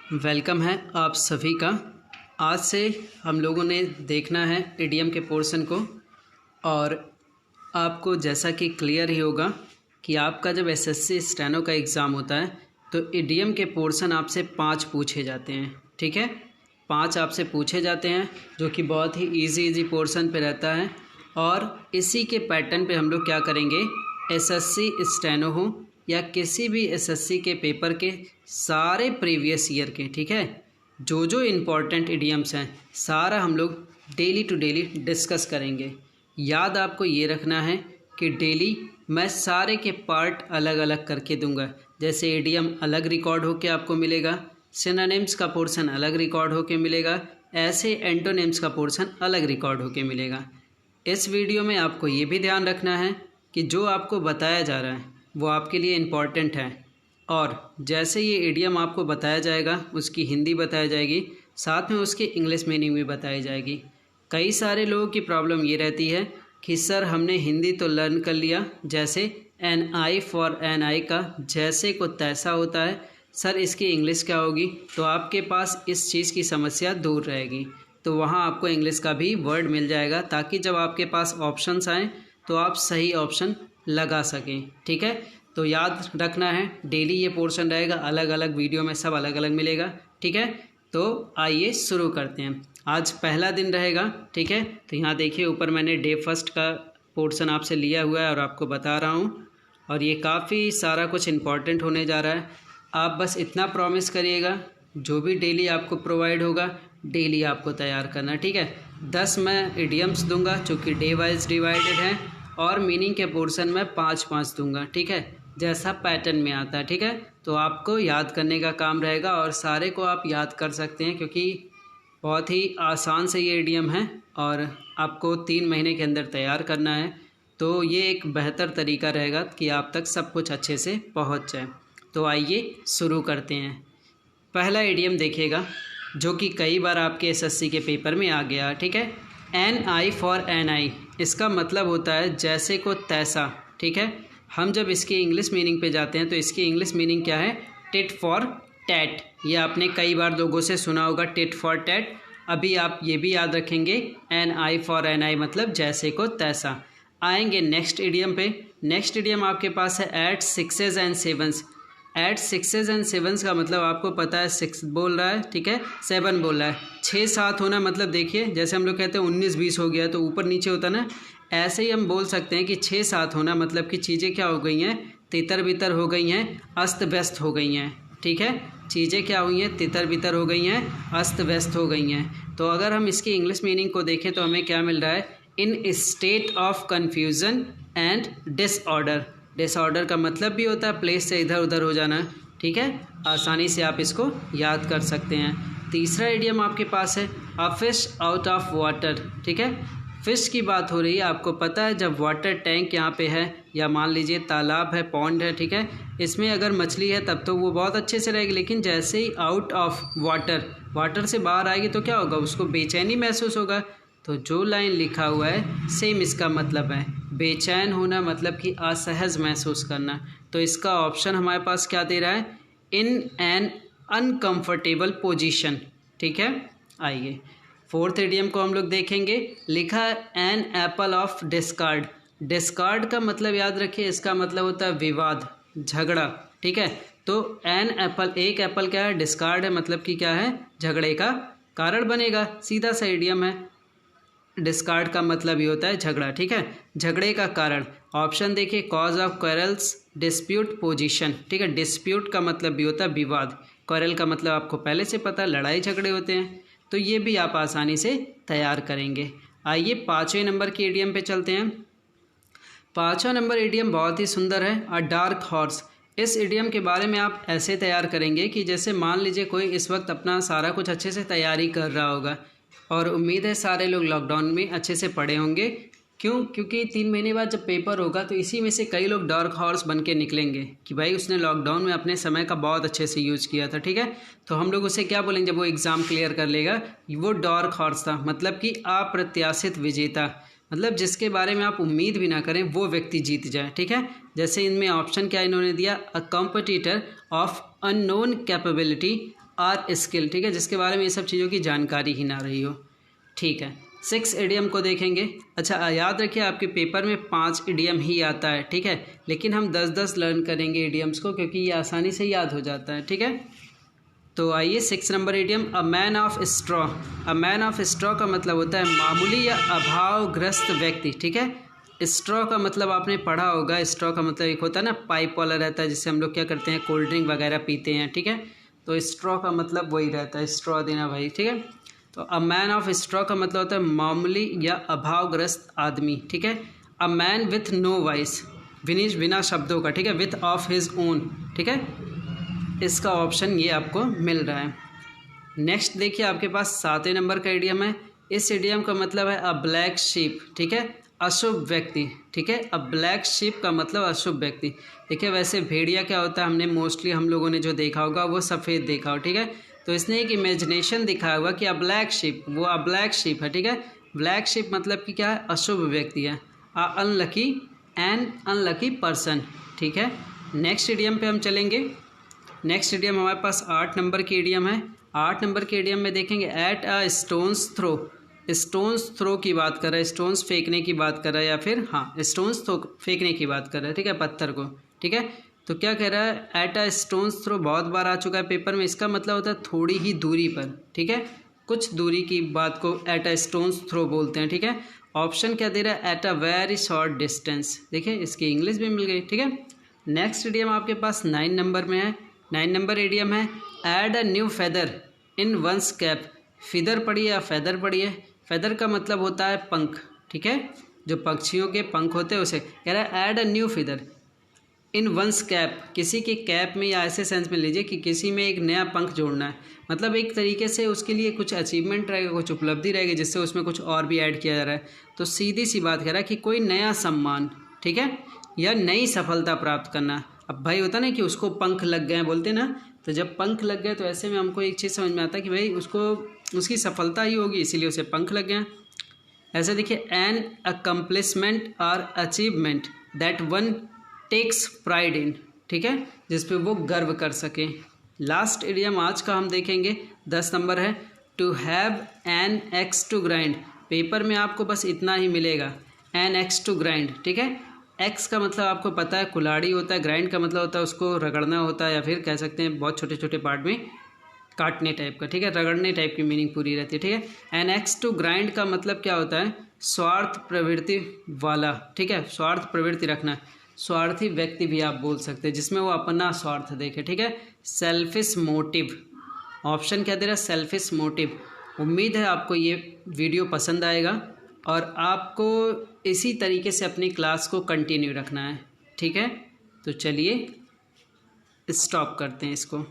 Welcome है आप सभी का। आज से हम लोगों ने देखना है इडियम के पोर्शन को, और आपको जैसा कि क्लियर ही होगा कि आपका जब एसएससी स्टेनो का एग्ज़ाम होता है तो इडियम के पोर्शन आपसे 5 पूछे जाते हैं। ठीक है, 5 आपसे पूछे जाते हैं जो कि बहुत ही इजी पोर्शन पे रहता है। और इसी के पैटर्न पे हम लोग क्या करेंगे, एसएससी स्टेनो हो या किसी भी एसएससी के पेपर के सारे प्रीवियस ईयर के, ठीक है, जो इम्पोर्टेंट इडियम्स हैं सारा हम लोग डेली टू डेली डिस्कस करेंगे। याद आपको ये रखना है कि डेली मैं सारे के पार्ट अलग अलग करके दूंगा। जैसे इडियम अलग रिकॉर्ड होके आपको मिलेगा, सिनोनिम्स का पोर्शन अलग रिकॉर्ड होके मिलेगा, ऐसे एंटोनिम्स का पोर्शन अलग रिकॉर्ड होके मिलेगा। इस वीडियो में आपको ये भी ध्यान रखना है कि जो आपको बताया जा रहा है वो आपके लिए इम्पॉर्टेंट है, और जैसे ये इडियम आपको बताया जाएगा उसकी हिंदी बताई जाएगी, साथ में उसकी इंग्लिश मीनिंग भी बताई जाएगी। कई सारे लोगों की प्रॉब्लम ये रहती है कि सर हमने हिंदी तो लर्न कर लिया, जैसे एन आई फॉर एन आई का जैसे को तैसा होता है, सर इसकी इंग्लिश क्या होगी। तो आपके पास इस चीज़ की समस्या दूर रहेगी, तो वहाँ आपको इंग्लिश का भी वर्ड मिल जाएगा ताकि जब आपके पास ऑप्शंस आएँ तो आप सही ऑप्शन लगा सकें। ठीक है, तो याद रखना है डेली ये पोर्शन रहेगा, अलग अलग वीडियो में सब अलग अलग मिलेगा। ठीक है, तो आइए शुरू करते हैं। आज पहला दिन रहेगा। ठीक है, तो यहाँ देखिए ऊपर मैंने डे फर्स्ट का पोर्शन आपसे लिया हुआ है और आपको बता रहा हूँ, और ये काफ़ी सारा कुछ इम्पॉर्टेंट होने जा रहा है। आप बस इतना प्रॉमिस करिएगा, जो भी डेली आपको प्रोवाइड होगा डेली आपको तैयार करना। ठीक है, 10 मैं इडियम्स दूंगा जो कि डे वाइज डिवाइडेड हैं, और मीनिंग के पोर्शन में 5-5 दूंगा। ठीक है, जैसा पैटर्न में आता है। ठीक है, तो आपको याद करने का काम रहेगा, और सारे को आप याद कर सकते हैं क्योंकि बहुत ही आसान से ये इडियम है और आपको 3 महीने के अंदर तैयार करना है। तो ये एक बेहतर तरीका रहेगा कि आप तक सब कुछ अच्छे से पहुंच जाए। तो आइए शुरू करते हैं। पहला इडियम देखिएगा जो कि कई बार आपके एसएससी के पेपर में आ गया। ठीक है, एन आई फॉर एन आई, इसका मतलब होता है जैसे को तैसा। ठीक है, हम जब इसकी इंग्लिश मीनिंग पे जाते हैं तो इसकी इंग्लिश मीनिंग क्या है, टिट फॉर टैट। ये आपने कई बार लोगों से सुना होगा टिट फॉर टैट। अभी आप ये भी याद रखेंगे an eye for an eye मतलब जैसे को तैसा। आएंगे नेक्स्ट इडियम पे। नेक्स्ट इडियम आपके पास है at sixes and sevens. At sixes and sevens का मतलब आपको पता है 6 बोल रहा है, ठीक है, 7 बोल रहा है। 6-7 होना मतलब देखिए जैसे हम लोग कहते हैं 19-20 हो गया तो ऊपर नीचे होता ना, ऐसे ही हम बोल सकते हैं कि 6-7 होना मतलब कि चीज़ें क्या हो गई हैं, तितर बितर हो गई हैं, अस्त व्यस्त हो गई हैं। ठीक है, चीज़ें क्या हुई हैं, तितर बितर हो गई हैं, अस्त व्यस्त हो गई हैं। तो अगर हम इसकी इंग्लिश मीनिंग को देखें तो हमें क्या मिल रहा है, इन state of confusion and disorder. Disorder का मतलब भी होता है प्लेस से इधर उधर हो जाना। ठीक है, आसानी से आप इसको याद कर सकते हैं। तीसरा इडियम आपके पास है a fish out of water. ठीक है, फ़िश की बात हो रही है। आपको पता है जब वाटर टैंक यहाँ पे है या मान लीजिए तालाब है, पॉन्ड है, ठीक है, इसमें अगर मछली है तब तो वो बहुत अच्छे से रहेगी, लेकिन जैसे ही आउट ऑफ वाटर, वाटर से बाहर आएगी तो क्या होगा, उसको बेचैनी महसूस होगा। तो जो लाइन लिखा हुआ है सेम इसका मतलब है, बेचैन होना मतलब कि असहज महसूस करना। तो इसका ऑप्शन हमारे पास क्या दे रहा है, इन एन अनकम्फर्टेबल पोजीशन। ठीक है, आइए फोर्थ इडियम को हम लोग देखेंगे। लिखा है an apple of discord. Discord का मतलब याद रखिए, इसका मतलब होता है विवाद, झगड़ा। ठीक है, तो एन एप्पल, एक एप्पल क्या है, डिस्कार्ड है, मतलब कि क्या है, झगड़े का कारण बनेगा। सीधा सा इडियम है, डिस्कार्ड का मतलब ही होता है झगड़ा। ठीक है, झगड़े का कारण। ऑप्शन देखिए, cause of quarrels, dispute, position. ठीक है, डिस्प्यूट का मतलब भी होता है विवाद, क्वेरल का मतलब आपको पहले से पता है लड़ाई झगड़े होते हैं। तो ये भी आप आसानी से तैयार करेंगे। आइए 5वें नंबर के इडियम पे चलते हैं। 5वां नंबर इडियम बहुत ही सुंदर है, अ डार्क हॉर्स। इस इडियम के बारे में आप ऐसे तैयार करेंगे कि जैसे मान लीजिए कोई इस वक्त अपना सारा कुछ अच्छे से तैयारी कर रहा होगा, और उम्मीद है सारे लोग लॉकडाउन में अच्छे से पढ़े होंगे। क्यों, क्योंकि 3 महीने बाद जब पेपर होगा तो इसी में से कई लोग डार्क हॉर्स बन के निकलेंगे कि भाई उसने लॉकडाउन में अपने समय का बहुत अच्छे से यूज़ किया था। ठीक है, तो हम लोग उसे क्या बोलेंगे जब वो एग्ज़ाम क्लियर कर लेगा, वो डार्क हॉर्स था, मतलब कि अप्रत्याशित विजेता, मतलब जिसके बारे में आप उम्मीद भी ना करें वो व्यक्ति जीत जाए। ठीक है, जैसे इनमें ऑप्शन क्या इन्होंने दिया, a competitor of unknown capability or skill, ठीक है, जिसके बारे में ये सब चीज़ों की जानकारी ही ना रही हो, ठीक है। 6 इडियम को देखेंगे। अच्छा याद रखिए आपके पेपर में 5 इडियम ही आता है, ठीक है, लेकिन हम 10-10 लर्न करेंगे इडियम्स को, क्योंकि ये आसानी से याद हो जाता है, ठीक है। तो आइए 6 number idiom, a man of straw. A man of straw का मतलब होता है मामूली या अभावग्रस्त व्यक्ति, ठीक है। स्ट्रॉ का मतलब आपने पढ़ा होगा, स्ट्रॉ का मतलब एक होता है ना पाइप वाला रहता है, जिससे हम लोग क्या करते हैं कोल्ड ड्रिंक वगैरह पीते हैं, ठीक है। तो स्ट्रॉ का मतलब वही रहता है, स्ट्रॉ देना भाई, ठीक है। तो अ मैन ऑफ स्ट्रॉ का मतलब होता है मामूली या अभावग्रस्त आदमी, ठीक है। A man with no voice, विनीश बिना शब्दों का, ठीक है, विथ ऑफ हिज ओन, ठीक है। इसका ऑप्शन ये आपको मिल रहा है। नेक्स्ट देखिए आपके पास 7वें नंबर का इडियम है। इस इडियम का मतलब है अ ब्लैक शीप, ठीक है, अशुभ व्यक्ति, ठीक है। अ ब्लैक शीप का मतलब अशुभ व्यक्ति। देखिए वैसे भेड़िया क्या होता है, हमने मोस्टली हम लोगों ने जो देखा होगा वो सफ़ेद देखा हो, ठीक है। तो इसने एक इमेजिनेशन दिखाया हुआ कि अ ब्लैक शीप, वो अ ब्लैक शीप है, ठीक है। ब्लैक शीप मतलब कि क्या है, अशुभ व्यक्ति है। अ अनलकी एंड अनलकी पर्सन, ठीक है। नेक्स्ट इडियम पे हम चलेंगे। नेक्स्ट इडियम हमारे पास 8 नंबर की इडियम है। 8 नंबर के इडियम में देखेंगे at a stone's throw. Stone's throw की बात कर रहा है, स्टोन्स फेंकने की बात कर रहा है, या फिर हाँ स्टोन्स थ्रो फेंकने की बात कर रहा है, ठीक है, पत्थर को, ठीक है। तो क्या कह रहा है, एट अ स्टोन्स थ्रो बहुत बार आ चुका है पेपर में, इसका मतलब होता है थोड़ी ही दूरी पर, ठीक है, कुछ दूरी की बात को एट अ स्टोन्स थ्रो बोलते हैं, ठीक है। ऑप्शन क्या दे रहा है, at a very short distance. देखिए इसकी इंग्लिश भी मिल गई, ठीक है। नेक्स्ट इडियम आपके पास 9 नंबर में है। 9 नंबर इडियम है add a new feather in one's cap. Feather पढ़िए या फेदर पढ़िए। फेदर का मतलब होता है पंख, ठीक है, जो पक्षियों के पंख होते हैं उसे कह रहा है add a new feather in one's cap, किसी के कैप में, या ऐसे सेंस में लीजिए कि किसी में एक नया पंख जोड़ना है, मतलब एक तरीके से उसके लिए कुछ अचीवमेंट रहेगा, कुछ उपलब्धि रहेगी, जिससे उसमें कुछ और भी ऐड किया जा रहा है। तो सीधी सी बात कह रहा है कि कोई नया सम्मान, ठीक है, या नई सफलता प्राप्त करना। अब भाई होता ना कि उसको पंख लग गए बोलते ना, तो जब पंख लग गए तो ऐसे में हमको एक चीज़ समझ में आता है कि भाई उसको उसकी सफलता ही होगी, इसीलिए उसे पंख लग गए। ऐसे देखिए एन अकम्प्लिशमेंट और achievement that one takes pride in, ठीक है, जिस पे वो गर्व कर सके। लास्ट इडियम आज का हम देखेंगे 10 नंबर है to have an axe to grind. Paper में आपको बस इतना ही मिलेगा, एन एक्स टू ग्राइंड, ठीक है। एक्स का मतलब आपको पता है कुल्हाड़ी होता है, ग्राइंड का मतलब होता है उसको रगड़ना होता है, या फिर कह सकते हैं बहुत छोटे छोटे पार्ट में काटने टाइप का, ठीक है, रगड़ने टाइप की मीनिंग पूरी रहती है, ठीक है। एन एक्स टू ग्राइंड का मतलब क्या होता है, स्वार्थ प्रवृत्ति वाला, ठीक है, स्वार्थ प्रवृत्ति रखना, स्वार्थी व्यक्ति भी आप बोल सकते हैं, जिसमें वो अपना स्वार्थ देखे, ठीक है, सेल्फिश मोटिव। ऑप्शन क्या दे रहा है, सेल्फिश मोटिव। उम्मीद है आपको ये वीडियो पसंद आएगा और आपको इसी तरीके से अपनी क्लास को कंटिन्यू रखना है, ठीक है। तो चलिए स्टॉप करते हैं इसको।